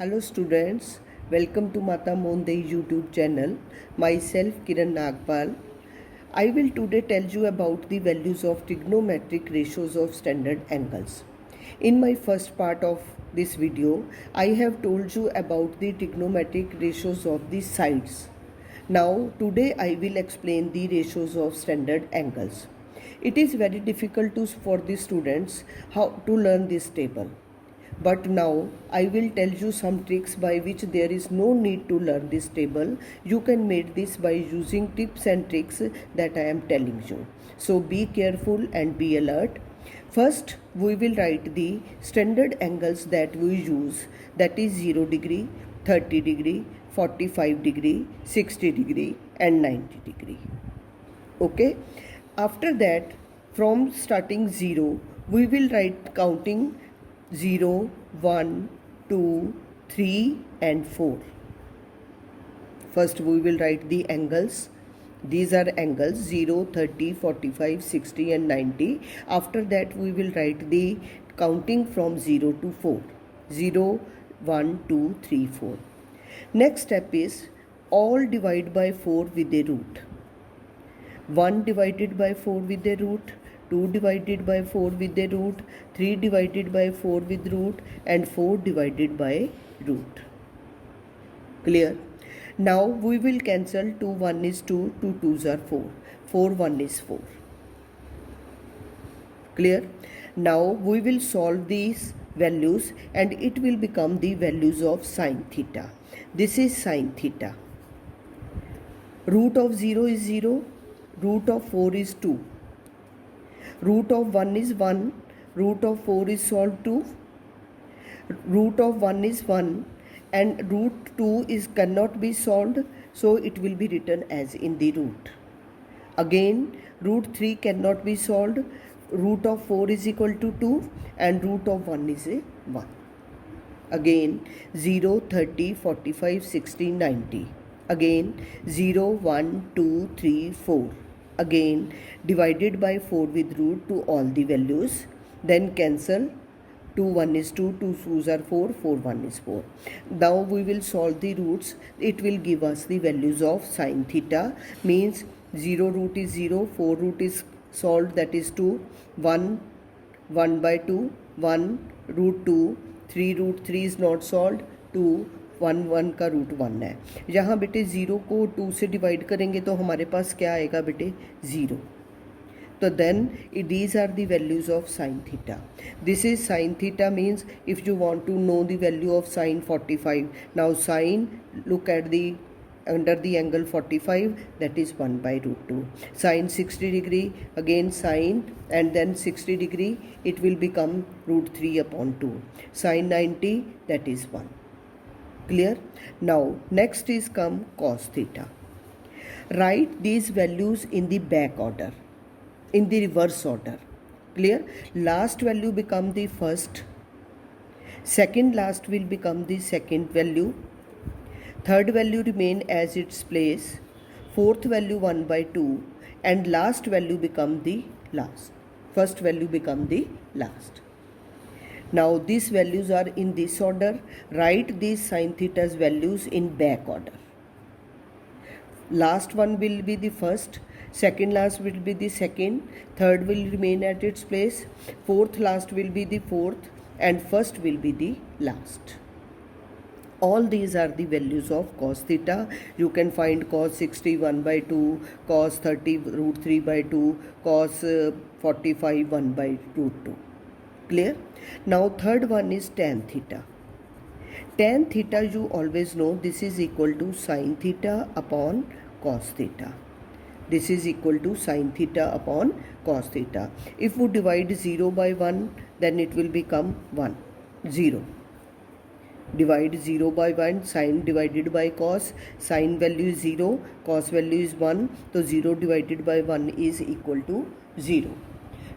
Hello students, welcome to Mata Monde YouTube channel. Myself Kiran Nagpal. I will today tell you about the values of trigonometric ratios of standard angles. In my first part of this video, I have told you about the trigonometric ratios of the sides. Now today I will explain the ratios of standard angles. It is very difficult for the students how to learn this table. But now I will tell you some tricks by which there is no need to learn this table. You can make this by using tips and tricks that I am telling you. So be careful and be alert. First, we will write the standard angles that we use, that is 0 degree, 30 degree, 45 degree, 60 degree and 90 degree. Okay. After that, from starting 0, we will write counting 0, 1, 2, 3 and 4. First we will write the angles. These are angles 0, 30, 45, 60 and 90. After that we will write the counting from 0 to 4. 0, 1, 2, 3, 4. Next step is all divide by 4 with a root. 1 divided by 4 with a root, 2 divided by 4 with a root, 3 divided by 4 with root and 4 divided by root. Clear? Now we will cancel 2 1 is 2, 2 2s are 4, 4 1 is 4. Clear? Now we will solve these values and it will become the values of sine theta. This is sine theta. Root of 0 is 0, root of 4 is 2. Root of 1 is 1, root of 4 is solved 2, root of 1 is 1 and root 2 cannot be solved, so it will be written as in the root. Again, root 3 cannot be solved, root of 4 is equal to 2 and root of 1 is a 1. Again, 0, 30, 45, 60, 90. Again, 0, 1, 2, 3, 4. Again, divided by 4 with root to all the values. Then cancel. 2 1 is 2, 2 2s are 4, 4 1 is 4. Now we will solve the roots. It will give us the values of sine theta. Means 0 root is 0, 4 root is solved, that is 2, 1, 1 by 2, 1 root 2, 3 root 3 is not solved, 2, 1 1 का root 1 है. यहाँ बेटे 0 को 2 से divide करेंगे तो हमारे पास क्या आएगा बेटे 0. तो then these are the values of sine theta. This is sine theta, means if you want to know the value of sine 45, now sine, look at the under the angle 45, that is 1 by root 2. Sine 60 degree, again sine and then 60 degree, it will become root 3 upon 2. Sine 90, that is 1. Clear? Now next is come cos theta. Write these values in the back order, in the reverse order. Clear? Last value become the first, second last will become the second value, third value remain as its place, fourth value 1 by 2 and last value become the last. First value become the last. Now these values are in this order. Write these sine theta's values in back order. Last one will be the first, second last will be the second, third will remain at its place, fourth last will be the fourth and first will be the last. All these are the values of cos theta. You can find cos 60 1 by 2, cos 30 root 3 by 2, cos 45 1 by root 2. Clear? Now third one is tan theta. Tan theta you always know, this is equal to sine theta upon cos theta. This is equal to sine theta upon cos theta. If we divide 0 by 1, then it will become 1, 0. Divide 0 by 1, sine divided by cos, sine value is 0, cos value is 1, so 0 divided by 1 is equal to 0.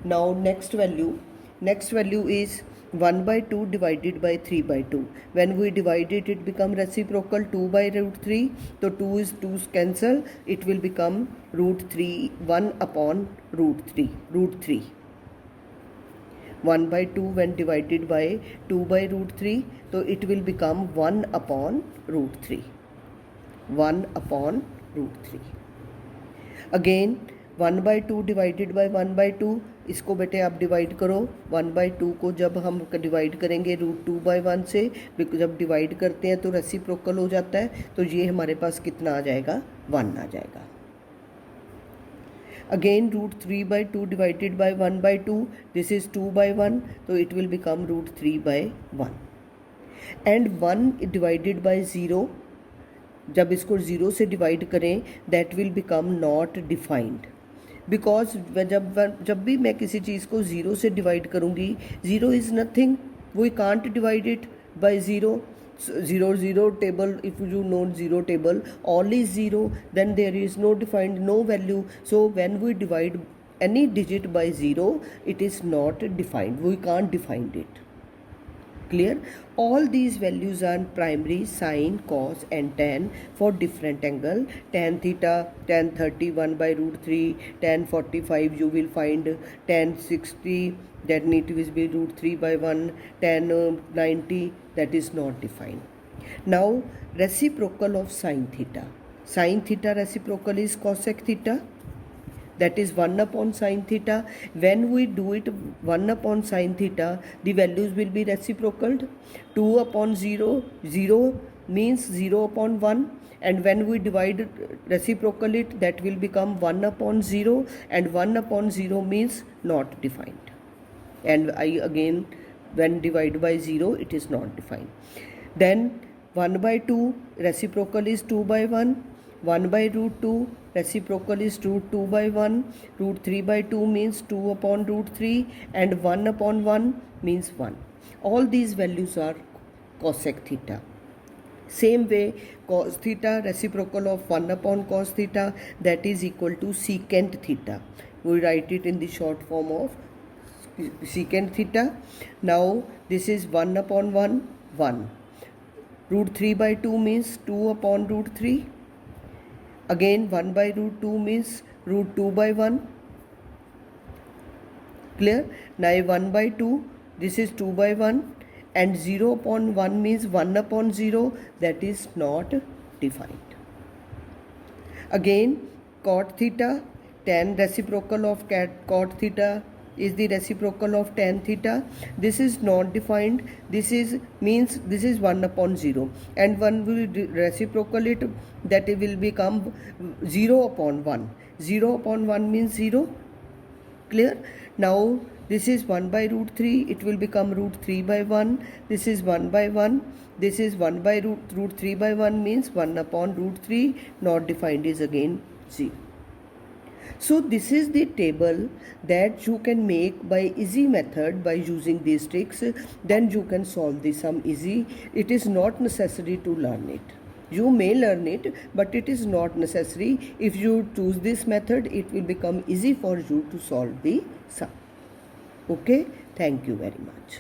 Now next value is 1 by 2 divided by 3 by 2. When we divide it, it become reciprocal 2 by root 3. So 2 is 2 cancel. It will become root 3, 1 upon root 3. 1 by 2 when divided by 2 by root 3, so it will become 1 upon root 3. 1 upon root 3. Again 1 by 2 divided by 1 by 2, इसको बेटे आप divide करो. 1 by 2 को जब हम divide करेंगे root 2 by 1 से, जब डिवाइड करते हैं तो रेसिप्रोकल हो जाता है, तो ये हमारे पास कितना आ जाएगा, 1 आ जाएगा. Again root 3 by 2 divided by 1 by 2, this is 2 by 1, so it will become root 3 by 1. And 1 divided by 0, जब इसको 0 से डिवाइड करें, that will become not defined. Because जब भी मैं किसी चीज़ को 0 से डिवाइड करूँगी, 0 is nothing, we can't divide it by 0. 0 table, if you know 0 table, all is 0, then there is no defined, no value. So when we divide any digit by 0, it is not defined, we can't define it. Clear? All these values are primary, sine, cos and tan for different angle. Tan theta, tan 30, 1 by root 3, tan 45 you will find, tan 60, then it will be root 3 by 1, tan 90, that is not defined. Now reciprocal of sine theta. Sine theta reciprocal is cosec theta, that is 1 upon sine theta. When we do it 1 upon sine theta, the values will be reciprocaled. 2 upon 0, 0 means 0 upon 1, and when we divide reciprocal it, that will become 1 upon 0, and 1 upon 0 means not defined. And again when divide by 0, it is not defined. Then 1 by 2 reciprocal is 2 by 1, 1 by root 2 reciprocal is root 2 by 1, root 3 by 2 means 2 upon root 3, and 1 upon 1 means 1. All these values are cosec theta. Same way cos theta reciprocal of 1 upon cos theta, that is equal to secant theta. We write it in the short form of secant theta. Now this is 1 upon 1, 1. Root 3 by 2 means 2 upon root 3. Again 1 by root 2 means root 2 by 1. Clear? Now 1 by 2, this is 2 by 1, and 0 upon 1 means 1 upon 0, that is not defined. Again cot theta, tan reciprocal of cot theta is the reciprocal of tan theta. This is not defined, this is means this is 1 upon 0, and one will reciprocal it, that it will become 0 upon 1. 0 upon 1 means 0. Clear? Now this is 1 by root 3, it will become root 3 by 1. This is 1 by 1, this is 1 by root 3 by 1 means 1 upon root 3, not defined is again 0. So this is the table that you can make by easy method by using these tricks. Then you can solve the sum easy. It is not necessary to learn it. You may learn it, but it is not necessary. If you choose this method, it will become easy for you to solve the sum. Okay, thank you very much.